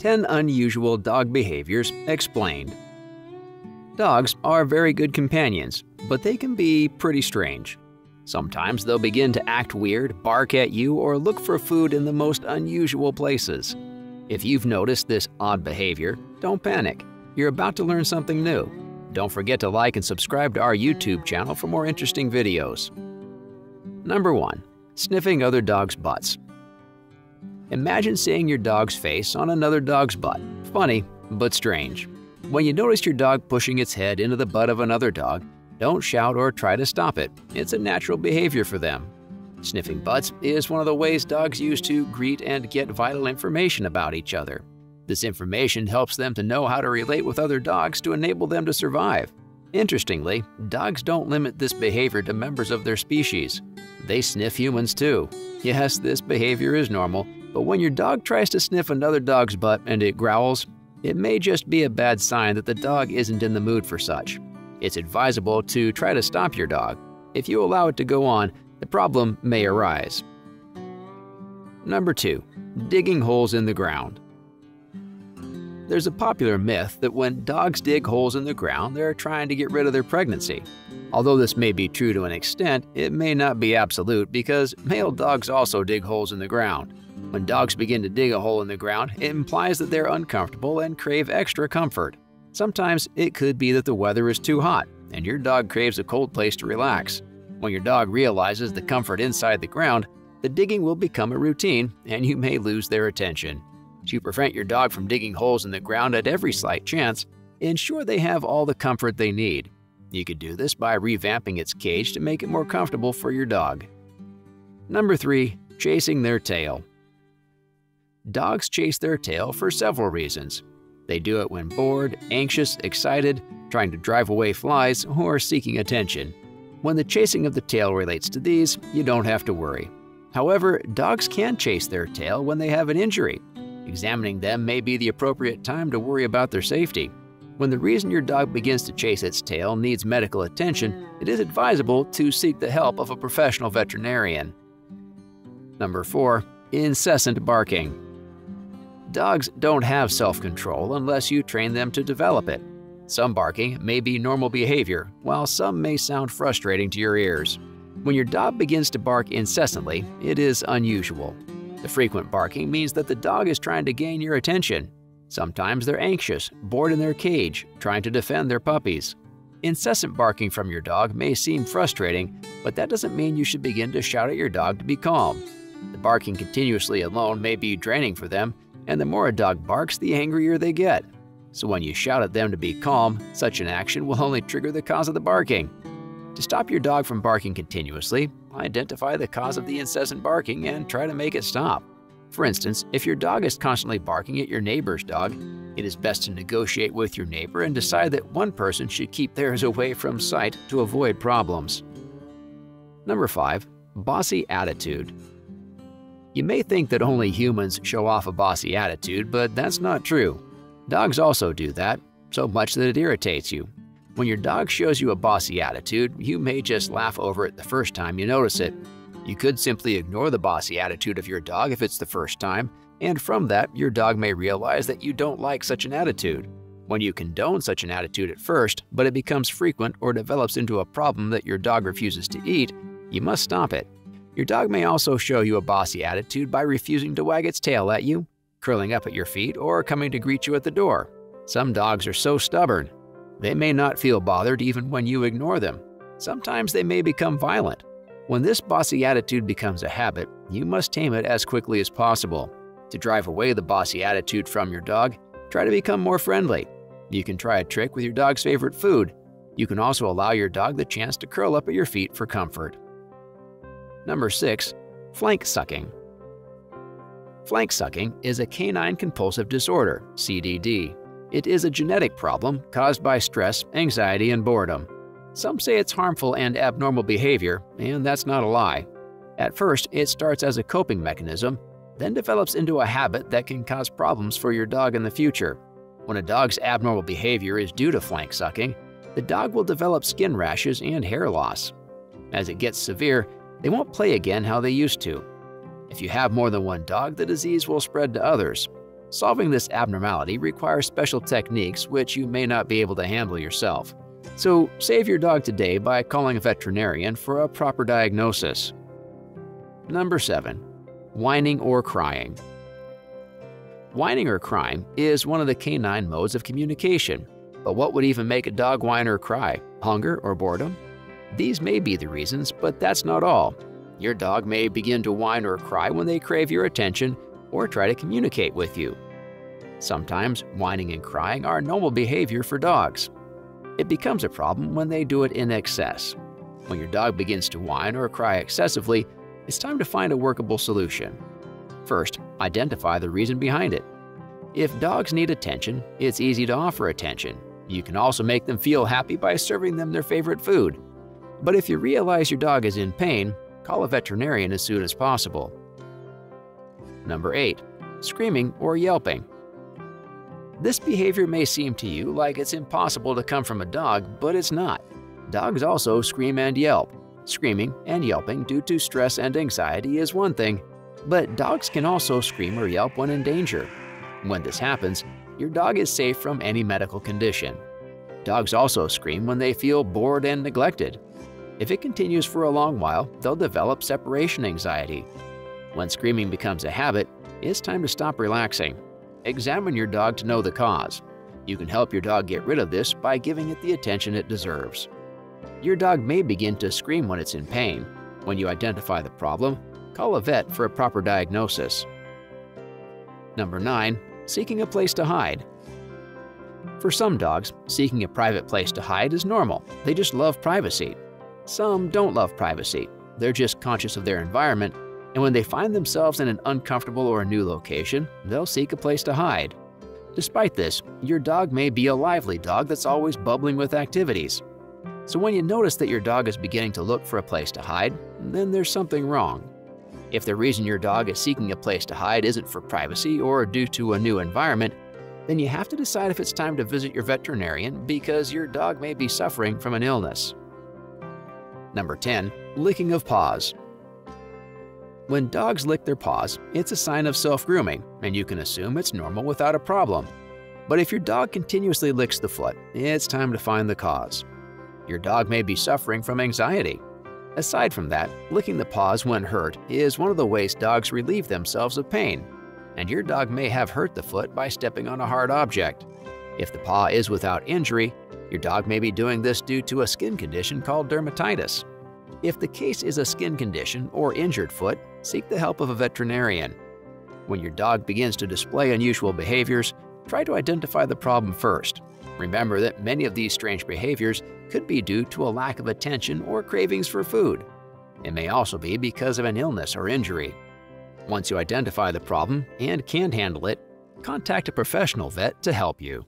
10 Unusual Dog Behaviors Explained. Dogs are very good companions, but they can be pretty strange. Sometimes they'll begin to act weird, bark at you, or look for food in the most unusual places. If you've noticed this odd behavior, don't panic. You're about to learn something new. Don't forget to like and subscribe to our YouTube channel for more interesting videos. Number 1. Sniffing other dogs' butts. Imagine seeing your dog's face on another dog's butt. Funny, but strange. When you notice your dog pushing its head into the butt of another dog, don't shout or try to stop it. It's a natural behavior for them. Sniffing butts is one of the ways dogs use to greet and get vital information about each other. This information helps them to know how to relate with other dogs to enable them to survive. Interestingly, dogs don't limit this behavior to members of their species. They sniff humans too. Yes, this behavior is normal, but when your dog tries to sniff another dog's butt and it growls, it may just be a bad sign that the dog isn't in the mood for such. It's advisable to try to stop your dog. If you allow it to go on, the problem may arise. Number 2. Digging holes in the ground. There's a popular myth that when dogs dig holes in the ground, they're trying to get rid of their pregnancy. Although this may be true to an extent, it may not be absolute because male dogs also dig holes in the ground. When dogs begin to dig a hole in the ground, it implies that they're uncomfortable and crave extra comfort. Sometimes it could be that the weather is too hot and your dog craves a cold place to relax. When your dog realizes the comfort inside the ground, the digging will become a routine and you may lose their attention. To prevent your dog from digging holes in the ground at every slight chance, ensure they have all the comfort they need. You could do this by revamping its cage to make it more comfortable for your dog. Number 3. Chasing their tail. Dogs chase their tail for several reasons. They do it when bored, anxious, excited, trying to drive away flies, or seeking attention. When the chasing of the tail relates to these, you don't have to worry. However, dogs can chase their tail when they have an injury. Examining them may be the appropriate time to worry about their safety. When the reason your dog begins to chase its tail needs medical attention, it is advisable to seek the help of a professional veterinarian. Number 4. Incessant barking. Dogs don't have self-control unless you train them to develop it. Some barking may be normal behavior, while some may sound frustrating to your ears. When your dog begins to bark incessantly, it is unusual. The frequent barking means that the dog is trying to gain your attention. Sometimes they're anxious, bored in their cage, trying to defend their puppies. Incessant barking from your dog may seem frustrating, but that doesn't mean you should begin to shout at your dog to be calm. The barking continuously alone may be draining for them, and the more a dog barks, the angrier they get. So when you shout at them to be calm, such an action will only trigger the cause of the barking. To stop your dog from barking continuously, identify the cause of the incessant barking and try to make it stop. For instance, if your dog is constantly barking at your neighbor's dog, it is best to negotiate with your neighbor and decide that one person should keep theirs away from sight to avoid problems. Number 5. Bossy Attitude. You may think that only humans show off a bossy attitude, but that's not true. Dogs also do that, so much that it irritates you. When your dog shows you a bossy attitude, you may just laugh over it the first time you notice it. You could simply ignore the bossy attitude of your dog if it's the first time, and from that, your dog may realize that you don't like such an attitude. When you condone such an attitude at first, but it becomes frequent or develops into a problem that your dog refuses to eat, you must stop it. Your dog may also show you a bossy attitude by refusing to wag its tail at you, curling up at your feet, or coming to greet you at the door. Some dogs are so stubborn. They may not feel bothered even when you ignore them. Sometimes they may become violent. When this bossy attitude becomes a habit, you must tame it as quickly as possible. To drive away the bossy attitude from your dog, try to become more friendly. You can try a trick with your dog's favorite food. You can also allow your dog the chance to curl up at your feet for comfort. Number 6. Flank sucking. Flank sucking is a canine compulsive disorder, CDD. It is a genetic problem caused by stress, anxiety, and boredom. Some say it's harmful and abnormal behavior, and that's not a lie. At first, it starts as a coping mechanism, then develops into a habit that can cause problems for your dog in the future. When a dog's abnormal behavior is due to flank sucking, the dog will develop skin rashes and hair loss. As it gets severe, they won't play again how they used to. If you have more than one dog, the disease will spread to others. Solving this abnormality requires special techniques which you may not be able to handle yourself. So save your dog today by calling a veterinarian for a proper diagnosis. Number 7. Whining or crying. Whining or crying is one of the canine modes of communication. But what would even make a dog whine or cry? Hunger or boredom? These may be the reasons, but that's not all. Your dog may begin to whine or cry when they crave your attention or try to communicate with you. Sometimes whining and crying are normal behavior for dogs. It becomes a problem when they do it in excess. When your dog begins to whine or cry excessively, it's time to find a workable solution. First, identify the reason behind it. If dogs need attention, it's easy to offer attention. You can also make them feel happy by serving them their favorite food. But if you realize your dog is in pain, call a veterinarian as soon as possible. Number 8. Screaming or yelping. This behavior may seem to you like it's impossible to come from a dog, but it's not. Dogs also scream and yelp. Screaming and yelping due to stress and anxiety is one thing, but dogs can also scream or yelp when in danger. When this happens, your dog is safe from any medical condition. Dogs also scream when they feel bored and neglected. If it continues for a long while, they'll develop separation anxiety. When screaming becomes a habit, it's time to stop relaxing. Examine your dog to know the cause. You can help your dog get rid of this by giving it the attention it deserves. Your dog may begin to scream when it's in pain. When you identify the problem, call a vet for a proper diagnosis. Number 9. Seeking a place to hide. For some dogs, seeking a private place to hide is normal. They just love privacy. Some don't love privacy. They're just conscious of their environment, and when they find themselves in an uncomfortable or a new location, they'll seek a place to hide. Despite this, your dog may be a lively dog that's always bubbling with activities. So when you notice that your dog is beginning to look for a place to hide, then there's something wrong. If the reason your dog is seeking a place to hide isn't for privacy or due to a new environment, then you have to decide if it's time to visit your veterinarian because your dog may be suffering from an illness. Number 10. Licking of paws. When dogs lick their paws, it's a sign of self-grooming, and you can assume it's normal without a problem. But if your dog continuously licks the foot, it's time to find the cause. Your dog may be suffering from anxiety. Aside from that, licking the paws when hurt is one of the ways dogs relieve themselves of pain, and your dog may have hurt the foot by stepping on a hard object. If the paw is without injury, your dog may be doing this due to a skin condition called dermatitis. If the case is a skin condition or injured foot, seek the help of a veterinarian. When your dog begins to display unusual behaviors, try to identify the problem first. Remember that many of these strange behaviors could be due to a lack of attention or cravings for food. It may also be because of an illness or injury. Once you identify the problem and can handle it, contact a professional vet to help you.